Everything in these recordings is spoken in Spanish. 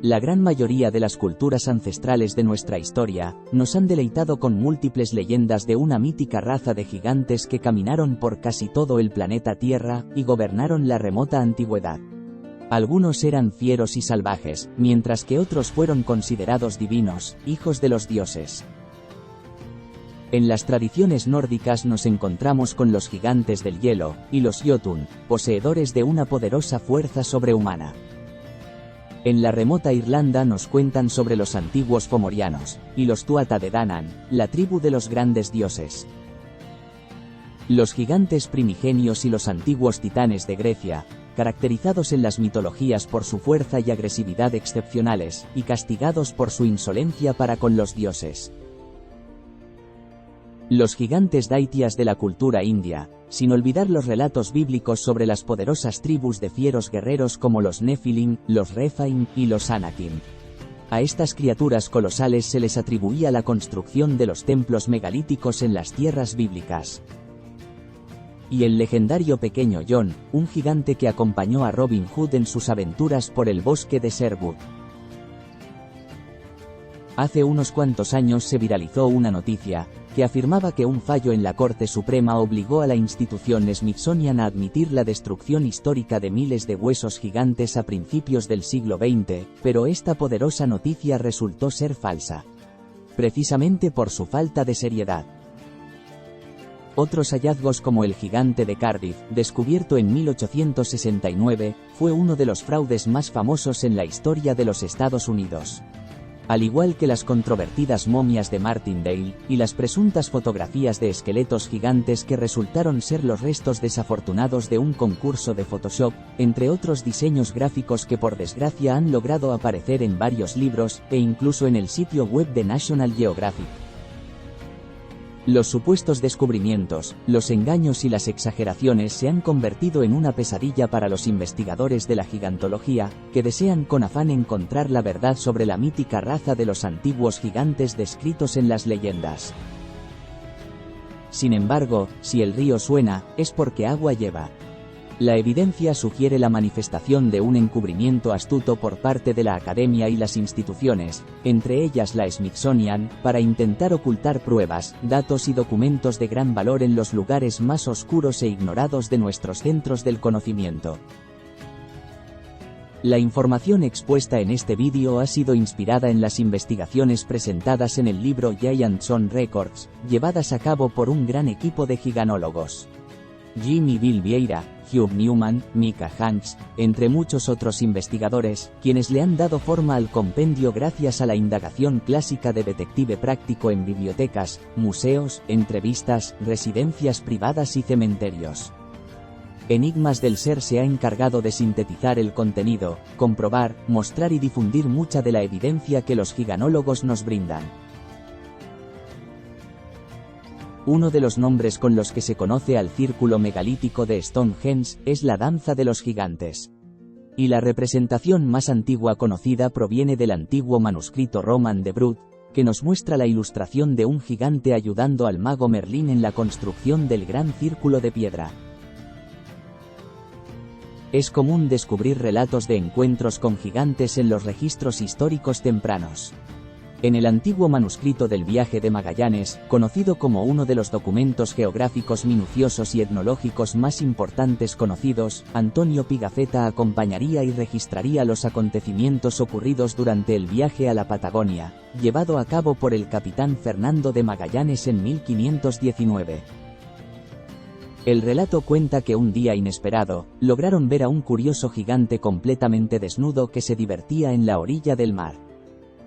La gran mayoría de las culturas ancestrales de nuestra historia nos han deleitado con múltiples leyendas de una mítica raza de gigantes que caminaron por casi todo el planeta Tierra y gobernaron la remota antigüedad. Algunos eran fieros y salvajes, mientras que otros fueron considerados divinos, hijos de los dioses. En las tradiciones nórdicas nos encontramos con los gigantes del hielo y los Jotun, poseedores de una poderosa fuerza sobrehumana. En la remota Irlanda nos cuentan sobre los antiguos fomorianos y los Tuatha de Danann, la tribu de los grandes dioses. Los gigantes primigenios y los antiguos titanes de Grecia, caracterizados en las mitologías por su fuerza y agresividad excepcionales, y castigados por su insolencia para con los dioses. Los gigantes daitias de la cultura india, sin olvidar los relatos bíblicos sobre las poderosas tribus de fieros guerreros como los Nephilim, los Rephaim y los Anakim. A estas criaturas colosales se les atribuía la construcción de los templos megalíticos en las tierras bíblicas. Y el legendario pequeño John, un gigante que acompañó a Robin Hood en sus aventuras por el bosque de Sherwood. Hace unos cuantos años se viralizó una noticia que afirmaba que un fallo en la Corte Suprema obligó a la institución Smithsonian a admitir la destrucción histórica de miles de huesos gigantes a principios del siglo XX, pero esta poderosa noticia resultó ser falsa. Precisamente por su falta de seriedad. Otros hallazgos como el gigante de Cardiff, descubierto en 1869, fue uno de los fraudes más famosos en la historia de los Estados Unidos. Al igual que las controvertidas momias de Martindale, y las presuntas fotografías de esqueletos gigantes que resultaron ser los restos desafortunados de un concurso de Photoshop, entre otros diseños gráficos que por desgracia han logrado aparecer en varios libros, e incluso en el sitio web de National Geographic. Los supuestos descubrimientos, los engaños y las exageraciones se han convertido en una pesadilla para los investigadores de la gigantología, que desean con afán encontrar la verdad sobre la mítica raza de los antiguos gigantes descritos en las leyendas. Sin embargo, si el río suena, es porque agua lleva. La evidencia sugiere la manifestación de un encubrimiento astuto por parte de la academia y las instituciones, entre ellas la Smithsonian, para intentar ocultar pruebas, datos y documentos de gran valor en los lugares más oscuros e ignorados de nuestros centros del conocimiento. La información expuesta en este vídeo ha sido inspirada en las investigaciones presentadas en el libro Giants on Records, llevadas a cabo por un gran equipo de giganólogos. Jim y Bill Vieira, Hugh Newman, Micah Hanks, entre muchos otros investigadores, quienes le han dado forma al compendio gracias a la indagación clásica de detective práctico en bibliotecas, museos, entrevistas, residencias privadas y cementerios. Enigmas del Ser se ha encargado de sintetizar el contenido, comprobar, mostrar y difundir mucha de la evidencia que los giganólogos nos brindan. Uno de los nombres con los que se conoce al círculo megalítico de Stonehenge es la danza de los gigantes. Y la representación más antigua conocida proviene del antiguo manuscrito Roman de Brut, que nos muestra la ilustración de un gigante ayudando al mago Merlín en la construcción del gran círculo de piedra. Es común descubrir relatos de encuentros con gigantes en los registros históricos tempranos. En el antiguo manuscrito del viaje de Magallanes, conocido como uno de los documentos geográficos minuciosos y etnológicos más importantes conocidos, Antonio Pigafetta acompañaría y registraría los acontecimientos ocurridos durante el viaje a la Patagonia, llevado a cabo por el capitán Fernando de Magallanes en 1519. El relato cuenta que un día inesperado, lograron ver a un curioso gigante completamente desnudo que se divertía en la orilla del mar.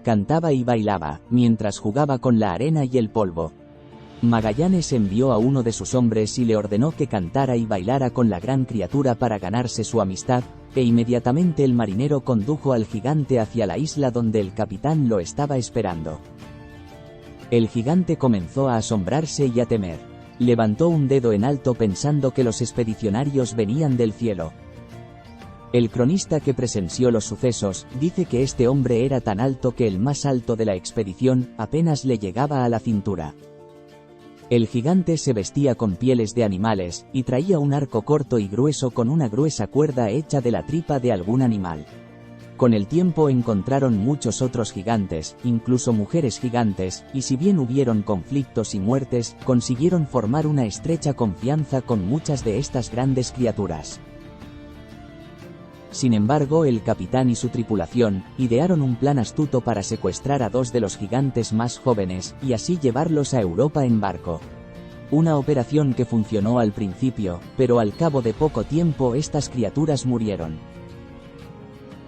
Cantaba y bailaba, mientras jugaba con la arena y el polvo. Magallanes envió a uno de sus hombres y le ordenó que cantara y bailara con la gran criatura para ganarse su amistad, e inmediatamente el marinero condujo al gigante hacia la isla donde el capitán lo estaba esperando. El gigante comenzó a asombrarse y a temer. Levantó un dedo en alto pensando que los expedicionarios venían del cielo. El cronista que presenció los sucesos, dice que este hombre era tan alto que el más alto de la expedición apenas le llegaba a la cintura. El gigante se vestía con pieles de animales, y traía un arco corto y grueso con una gruesa cuerda hecha de la tripa de algún animal. Con el tiempo encontraron muchos otros gigantes, incluso mujeres gigantes, y si bien hubieron conflictos y muertes, consiguieron formar una estrecha confianza con muchas de estas grandes criaturas. Sin embargo, el capitán y su tripulación idearon un plan astuto para secuestrar a 2 de los gigantes más jóvenes, y así llevarlos a Europa en barco. Una operación que funcionó al principio, pero al cabo de poco tiempo estas criaturas murieron.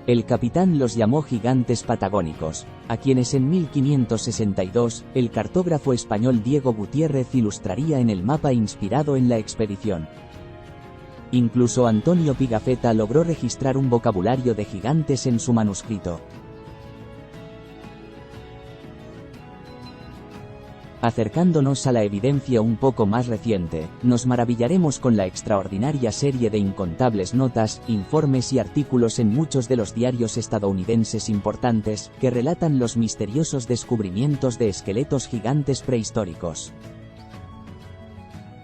El capitán los llamó gigantes patagónicos, a quienes en 1562, el cartógrafo español Diego Gutiérrez ilustraría en el mapa inspirado en la expedición. Incluso Antonio Pigafetta logró registrar un vocabulario de gigantes en su manuscrito. Acercándonos a la evidencia un poco más reciente, nos maravillaremos con la extraordinaria serie de incontables notas, informes y artículos en muchos de los diarios estadounidenses importantes, que relatan los misteriosos descubrimientos de esqueletos gigantes prehistóricos.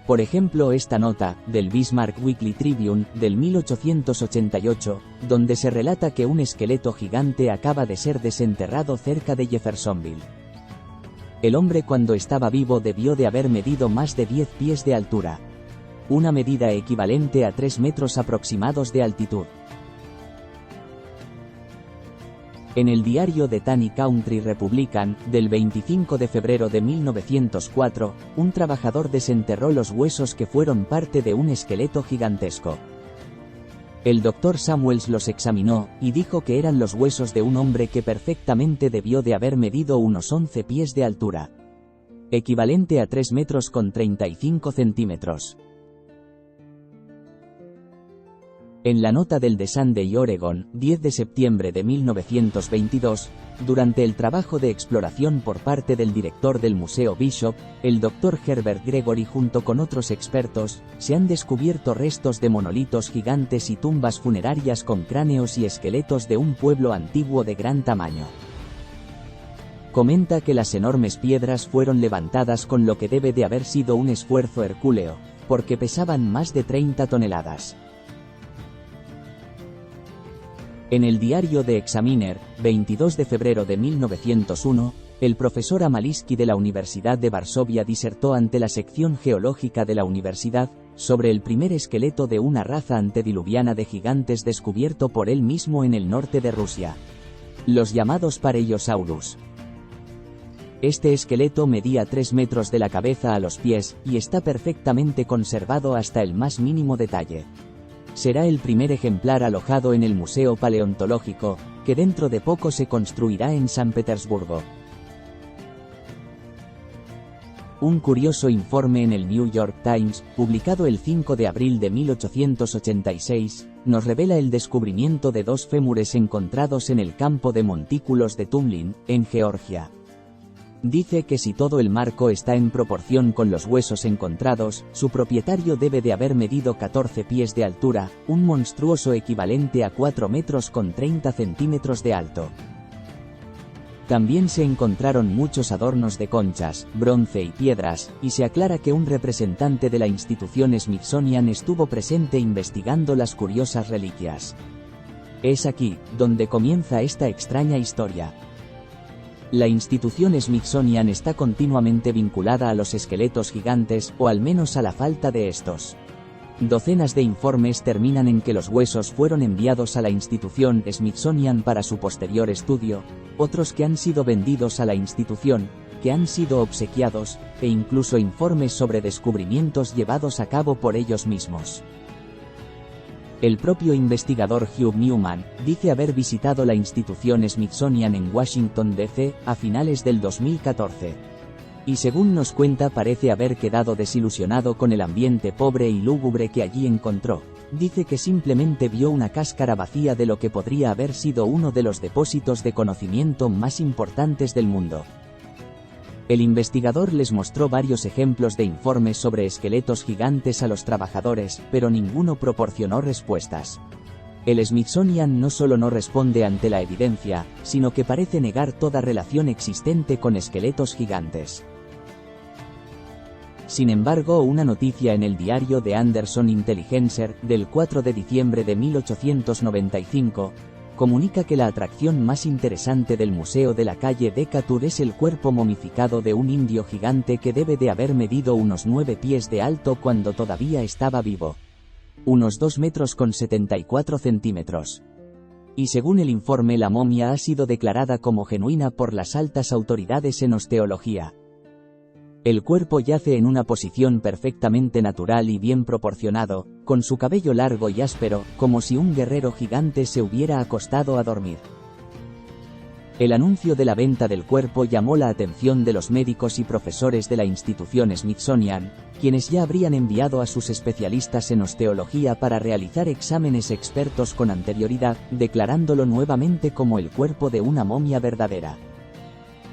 Por ejemplo, esta nota, del Bismarck Weekly Tribune, del 1888, donde se relata que un esqueleto gigante acaba de ser desenterrado cerca de Jeffersonville. El hombre cuando estaba vivo debió de haber medido más de 10 pies de altura. Una medida equivalente a 3 metros aproximados de altitud. En el diario The Taney Country Republican, del 25 de febrero de 1904, un trabajador desenterró los huesos que fueron parte de un esqueleto gigantesco. El Dr. Samuels los examinó, y dijo que eran los huesos de un hombre que perfectamente debió de haber medido unos 11 pies de altura. Equivalente a 3 metros con 35 centímetros. En la nota del The Sunday Oregon, 10 de septiembre de 1922, durante el trabajo de exploración por parte del director del Museo Bishop, el Dr. Herbert Gregory junto con otros expertos, se han descubierto restos de monolitos gigantes y tumbas funerarias con cráneos y esqueletos de un pueblo antiguo de gran tamaño. Comenta que las enormes piedras fueron levantadas con lo que debe de haber sido un esfuerzo hercúleo, porque pesaban más de 30 toneladas. En el diario The Examiner, 22 de febrero de 1901, el profesor Amaliski de la Universidad de Varsovia disertó ante la sección geológica de la universidad, sobre el primer esqueleto de una raza antediluviana de gigantes descubierto por él mismo en el norte de Rusia. Los llamados Pareillosaurus. Este esqueleto medía 3 metros de la cabeza a los pies, y está perfectamente conservado hasta el más mínimo detalle. Será el primer ejemplar alojado en el Museo Paleontológico, que dentro de poco se construirá en San Petersburgo. Un curioso informe en el New York Times, publicado el 5 de abril de 1886, nos revela el descubrimiento de 2 fémures encontrados en el campo de montículos de Tumlin, en Georgia. Dice que si todo el marco está en proporción con los huesos encontrados, su propietario debe de haber medido 14 pies de altura, un monstruoso equivalente a 4 metros con 30 centímetros de alto. También se encontraron muchos adornos de conchas, bronce y piedras, y se aclara que un representante de la institución Smithsonian estuvo presente investigando las curiosas reliquias. Es aquí, donde comienza esta extraña historia. La institución Smithsonian está continuamente vinculada a los esqueletos gigantes, o al menos a la falta de estos. Docenas de informes terminan en que los huesos fueron enviados a la institución Smithsonian para su posterior estudio, otros que han sido vendidos a la institución, que han sido obsequiados, e incluso informes sobre descubrimientos llevados a cabo por ellos mismos. El propio investigador Hugh Newman dice haber visitado la institución Smithsonian en Washington, D.C., a finales del 2014. Y según nos cuenta parece haber quedado desilusionado con el ambiente pobre y lúgubre que allí encontró. Dice que simplemente vio una cáscara vacía de lo que podría haber sido uno de los depósitos de conocimiento más importantes del mundo. El investigador les mostró varios ejemplos de informes sobre esqueletos gigantes a los trabajadores, pero ninguno proporcionó respuestas. El Smithsonian no solo no responde ante la evidencia, sino que parece negar toda relación existente con esqueletos gigantes. Sin embargo, una noticia en el diario The Anderson Intelligencer, del 4 de diciembre de 1895, comunica que la atracción más interesante del Museo de la calle Decatur es el cuerpo momificado de un indio gigante que debe de haber medido unos 9 pies de alto cuando todavía estaba vivo. Unos 2 metros con 74 centímetros. Y según el informe, la momia ha sido declarada como genuina por las altas autoridades en osteología. El cuerpo yace en una posición perfectamente natural y bien proporcionado, con su cabello largo y áspero, como si un guerrero gigante se hubiera acostado a dormir. El anuncio de la venta del cuerpo llamó la atención de los médicos y profesores de la institución Smithsonian, quienes ya habrían enviado a sus especialistas en osteología para realizar exámenes expertos con anterioridad, declarándolo nuevamente como el cuerpo de una momia verdadera.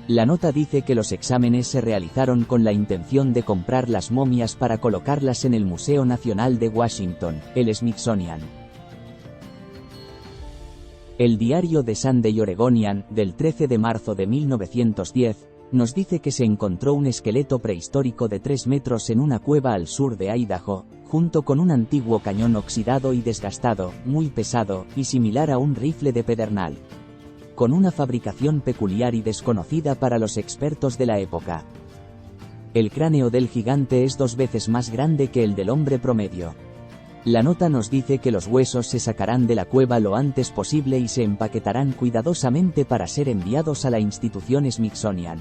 La nota dice que los exámenes se realizaron con la intención de comprar las momias para colocarlas en el Museo Nacional de Washington, el Smithsonian. El diario The Sunday Oregonian, del 13 de marzo de 1910, nos dice que se encontró un esqueleto prehistórico de 3 metros en una cueva al sur de Idaho, junto con un antiguo cañón oxidado y desgastado, muy pesado, y similar a un rifle de pedernal, con una fabricación peculiar y desconocida para los expertos de la época. El cráneo del gigante es 2 veces más grande que el del hombre promedio. La nota nos dice que los huesos se sacarán de la cueva lo antes posible y se empaquetarán cuidadosamente para ser enviados a la institución Smithsonian.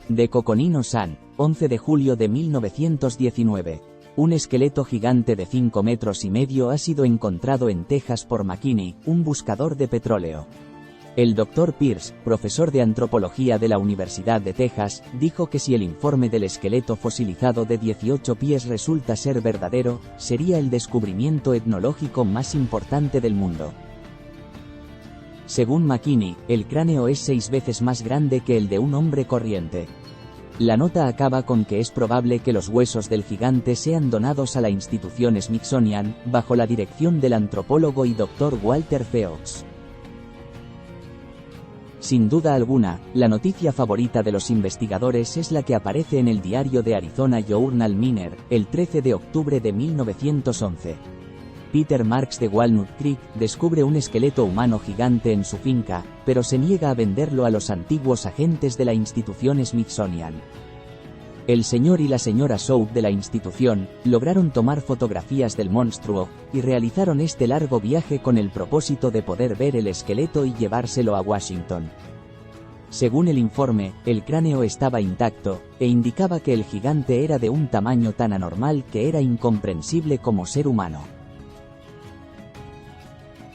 De Coconino-san, 11 de julio de 1919. Un esqueleto gigante de 5 metros y medio ha sido encontrado en Texas por McKinney, un buscador de petróleo. El Dr. Pierce, profesor de antropología de la Universidad de Texas, dijo que si el informe del esqueleto fosilizado de 18 pies resulta ser verdadero, sería el descubrimiento etnológico más importante del mundo. Según McKinney, el cráneo es 6 veces más grande que el de un hombre corriente. La nota acaba con que es probable que los huesos del gigante sean donados a la institución Smithsonian, bajo la dirección del antropólogo y Dr. Walter Phelps. Sin duda alguna, la noticia favorita de los investigadores es la que aparece en el diario de Arizona Journal Miner, el 13 de octubre de 1911. Peter Marks de Walnut Creek descubre un esqueleto humano gigante en su finca, pero se niega a venderlo a los antiguos agentes de la institución Smithsonian. El señor y la señora South de la institución lograron tomar fotografías del monstruo, y realizaron este largo viaje con el propósito de poder ver el esqueleto y llevárselo a Washington. Según el informe, el cráneo estaba intacto, e indicaba que el gigante era de un tamaño tan anormal que era incomprensible como ser humano.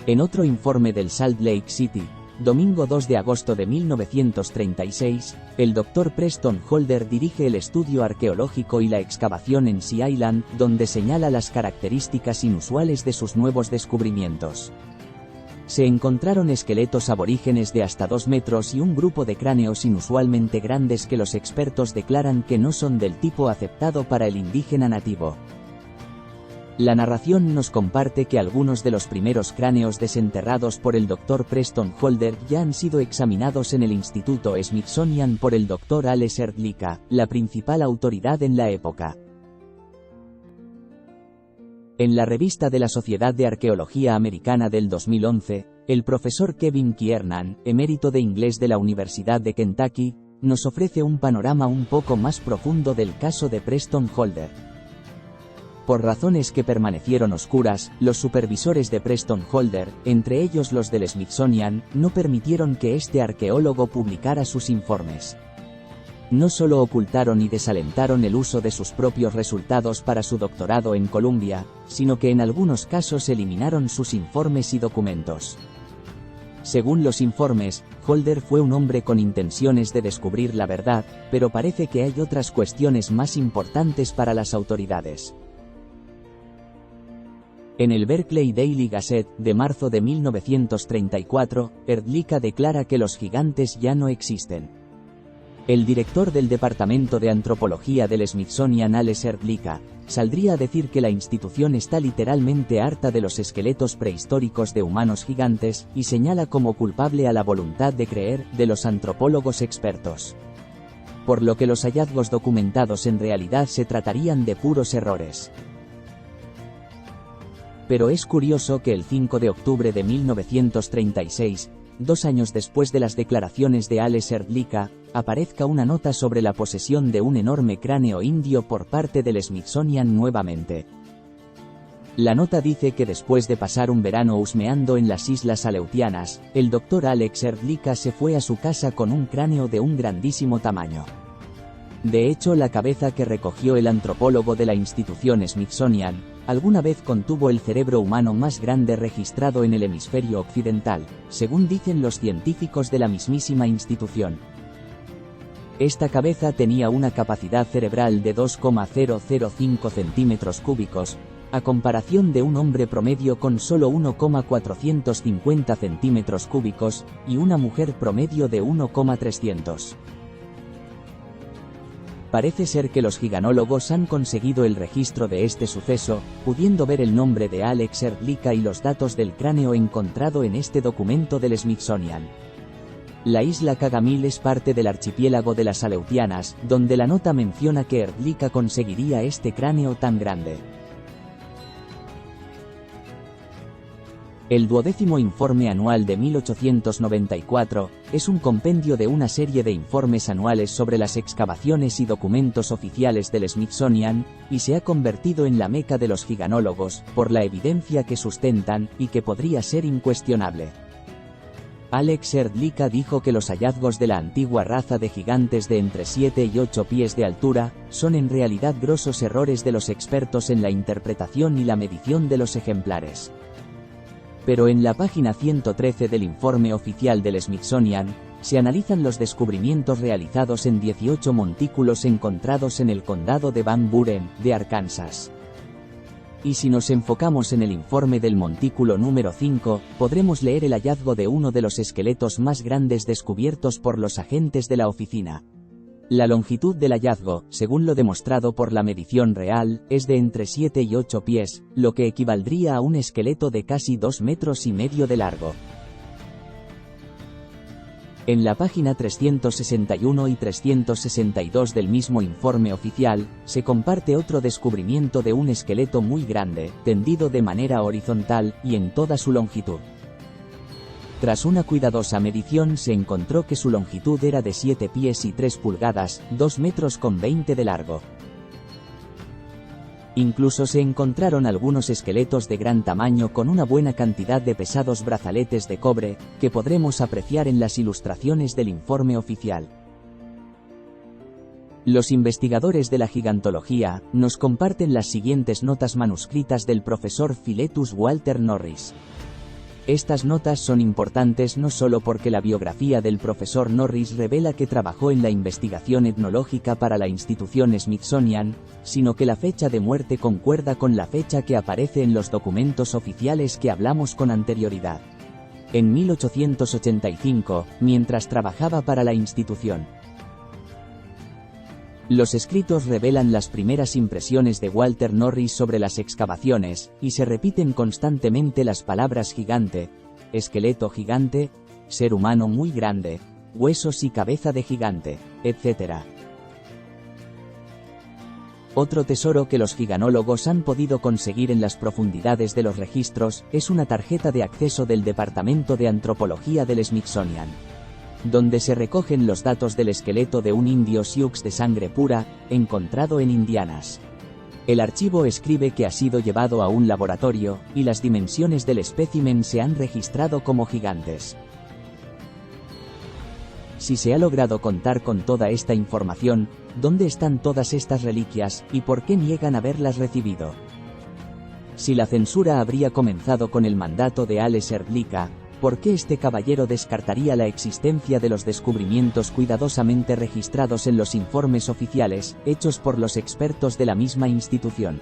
En otro informe del Salt Lake City, domingo 2 de agosto de 1936, el Dr. Preston Holder dirige el estudio arqueológico y la excavación en Sea Island, donde señala las características inusuales de sus nuevos descubrimientos. Se encontraron esqueletos aborígenes de hasta 2 metros y un grupo de cráneos inusualmente grandes que los expertos declaran que no son del tipo aceptado para el indígena nativo. La narración nos comparte que algunos de los primeros cráneos desenterrados por el Dr. Preston Holder ya han sido examinados en el Instituto Smithsonian por el Dr. Ales Erdlicka, la principal autoridad en la época. En la revista de la Sociedad de Arqueología Americana del 2011, el profesor Kevin Kiernan, emérito de inglés de la Universidad de Kentucky, nos ofrece un panorama un poco más profundo del caso de Preston Holder. Por razones que permanecieron oscuras, los supervisores de Preston Holder, entre ellos los del Smithsonian, no permitieron que este arqueólogo publicara sus informes. No solo ocultaron y desalentaron el uso de sus propios resultados para su doctorado en Columbia, sino que en algunos casos eliminaron sus informes y documentos. Según los informes, Holder fue un hombre con intenciones de descubrir la verdad, pero parece que hay otras cuestiones más importantes para las autoridades. En el Berkeley Daily Gazette, de marzo de 1934, Erdlicka declara que los gigantes ya no existen. El director del Departamento de Antropología del Smithsonian, Ales Erdlicka, saldría a decir que la institución está literalmente harta de los esqueletos prehistóricos de humanos gigantes, y señala como culpable a la voluntad de creer de los antropólogos expertos. Por lo que los hallazgos documentados en realidad se tratarían de puros errores. Pero es curioso que el 5 de octubre de 1936, 2 años después de las declaraciones de Ales Hrdlicka, aparezca una nota sobre la posesión de un enorme cráneo indio por parte del Smithsonian nuevamente. La nota dice que después de pasar un verano husmeando en las Islas Aleutianas, el Dr. Alex Hrdlicka se fue a su casa con un cráneo de un grandísimo tamaño. De hecho, la cabeza que recogió el antropólogo de la institución Smithsonian, alguna vez contuvo el cerebro humano más grande registrado en el hemisferio occidental, según dicen los científicos de la mismísima institución. Esta cabeza tenía una capacidad cerebral de 2,005 centímetros cúbicos, a comparación de un hombre promedio con solo 1,450 centímetros cúbicos, y una mujer promedio de 1,300. Parece ser que los giganólogos han conseguido el registro de este suceso, pudiendo ver el nombre de Alex Hrdlicka y los datos del cráneo encontrado en este documento del Smithsonian. La isla Cagamil es parte del archipiélago de las Aleutianas, donde la nota menciona que Hrdlicka conseguiría este cráneo tan grande. El 12º informe anual de 1894 es un compendio de una serie de informes anuales sobre las excavaciones y documentos oficiales del Smithsonian, y se ha convertido en la meca de los giganólogos, por la evidencia que sustentan, y que podría ser incuestionable. Alex Hrdlicka dijo que los hallazgos de la antigua raza de gigantes de entre 7 y 8 pies de altura son en realidad grosos errores de los expertos en la interpretación y la medición de los ejemplares. Pero en la página 113 del informe oficial del Smithsonian, se analizan los descubrimientos realizados en 18 montículos encontrados en el condado de Van Buren, de Arkansas. Y si nos enfocamos en el informe del montículo número 5, podremos leer el hallazgo de uno de los esqueletos más grandes descubiertos por los agentes de la oficina. La longitud del hallazgo, según lo demostrado por la medición real, es de entre 7 y 8 pies, lo que equivaldría a un esqueleto de casi 2,5 metros de largo. En la página 361 y 362 del mismo informe oficial, se comparte otro descubrimiento de un esqueleto muy grande, tendido de manera horizontal, y en toda su longitud. Tras una cuidadosa medición se encontró que su longitud era de 7 pies y 3 pulgadas, 2,20 metros de largo. Incluso se encontraron algunos esqueletos de gran tamaño con una buena cantidad de pesados brazaletes de cobre, que podremos apreciar en las ilustraciones del informe oficial. Los investigadores de la gigantología nos comparten las siguientes notas manuscritas del profesor Philetus Walter Norris. Estas notas son importantes no solo porque la biografía del profesor Norris revela que trabajó en la investigación etnológica para la institución Smithsonian, sino que la fecha de muerte concuerda con la fecha que aparece en los documentos oficiales que hablamos con anterioridad. En 1885, mientras trabajaba para la institución. Los escritos revelan las primeras impresiones de Walter Norris sobre las excavaciones, y se repiten constantemente las palabras gigante, esqueleto gigante, ser humano muy grande, huesos y cabeza de gigante, etc. Otro tesoro que los giganólogos han podido conseguir en las profundidades de los registros es una tarjeta de acceso del Departamento de Antropología del Smithsonian, donde se recogen los datos del esqueleto de un indio Sioux de sangre pura, encontrado en Indianas. El archivo escribe que ha sido llevado a un laboratorio, y las dimensiones del espécimen se han registrado como gigantes. Si se ha logrado contar con toda esta información, ¿dónde están todas estas reliquias, y por qué niegan haberlas recibido? Si la censura habría comenzado con el mandato de Ales Hrdlicka, ¿por qué este caballero descartaría la existencia de los descubrimientos cuidadosamente registrados en los informes oficiales, hechos por los expertos de la misma institución?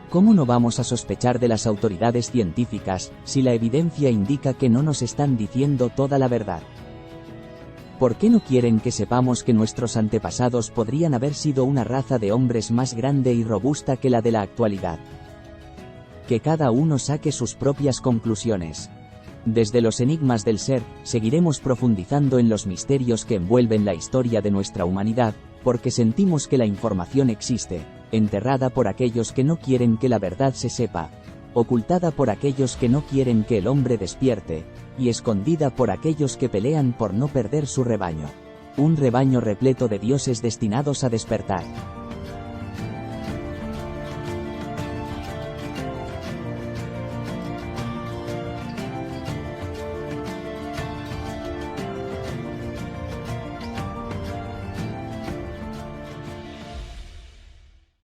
¿Cómo no vamos a sospechar de las autoridades científicas, si la evidencia indica que no nos están diciendo toda la verdad? ¿Por qué no quieren que sepamos que nuestros antepasados podrían haber sido una raza de hombres más grande y robusta que la de la actualidad? Que cada uno saque sus propias conclusiones. Desde los enigmas del ser, seguiremos profundizando en los misterios que envuelven la historia de nuestra humanidad, porque sentimos que la información existe, enterrada por aquellos que no quieren que la verdad se sepa, ocultada por aquellos que no quieren que el hombre despierte, y escondida por aquellos que pelean por no perder su rebaño. Un rebaño repleto de dioses destinados a despertar.